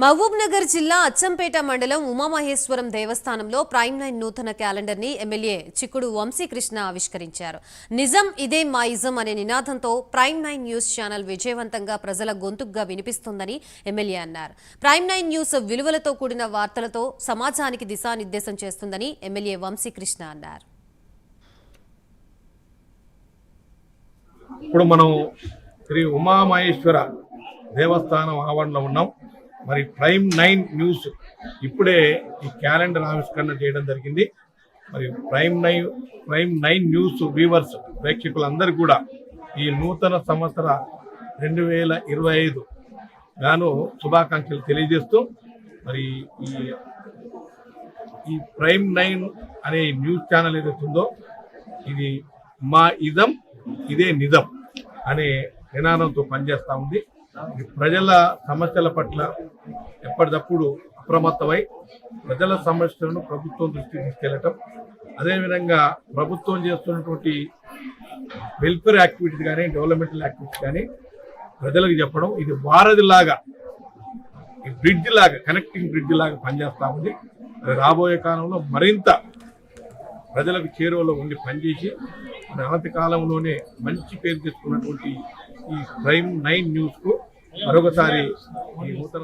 మహబూబ్ నగర్ జిల్లా అచ్చంపేట మండలం ఉమామహేశ్వరం దేవస్థానంలో ప్రైమ్ 9 నూతన క్యాలెండర్ ని ఎమ్మెల్యే చిక్కుడు వంశీకృష్ణ ఆవిష్కరించారు. నిజం ఇదే మా ఇజం అనే నినాదంతో ప్రైమ్ 9 న్యూస్ ఛానల్ విజయవంతంగా ప్రజల గొంతుగ్గా వినిపిస్తుందని ఎమ్మెల్యే అన్నారు. ప్రైమ్ 9 న్యూస్ విలువలతో కూడిన వార్తలతో సమాజానికి దిశానిర్దేశం చేస్తుందని ఎమ్మెల్యే వంశీకృష్ణ అన్నారు. ఇప్పుడు మనం శ్రీ ఉమామహేశ్వర దేవస్థానం ఆవరణలో ఉన్నాం. మరి ప్రైమ్ 9 న్యూస్ ఇప్పుడే ఈ క్యాలెండర్ ఆవిష్కరణ చేయడం జరిగింది. మరి ప్రైమ్ 9 న్యూస్ వ్యూవర్స్ ప్రేక్షకులందరూ కూడా ఈ నూతన సంవత్సర 2025 గాను శుభాకాంక్షలు తెలియజేస్తూ మరి ఈ ప్రైమ్ 9 అనే న్యూస్ ఛానల్ ఏదైతుందో ఇది మా ఇదం ఇదే నిజం అనే నినాదంతో పనిచేస్తూ ఉంది. ప్రజల సమస్యల పట్ల ఎప్పటికప్పుడు అప్రమత్తమై ప్రజల సమస్యలను ప్రభుత్వం దృష్టికి తీసుకెళ్లటం, అదేవిధంగా ప్రభుత్వం చేస్తున్నటువంటి వెల్ఫేర్ యాక్టివిటీస్ కానీ డెవలప్మెంటల్ యాక్టివిటీస్ కానీ ప్రజలకు చెప్పడం, ఇది వారధిలాగా ఈ బ్రిడ్జ్ లాగా కనెక్టింగ్ బ్రిడ్జ్ లాగా పనిచేస్తూ ఉంది. రాబోయే కాలంలో మరింత ప్రజలకు చేరువలో ఉండి పనిచేసి అనతి కాలంలోనే మంచి పేరు తెచ్చుకున్నటువంటి ఈ ప్రైమ్ 9 న్యూస్కు మరొకసారి ఈ నూతన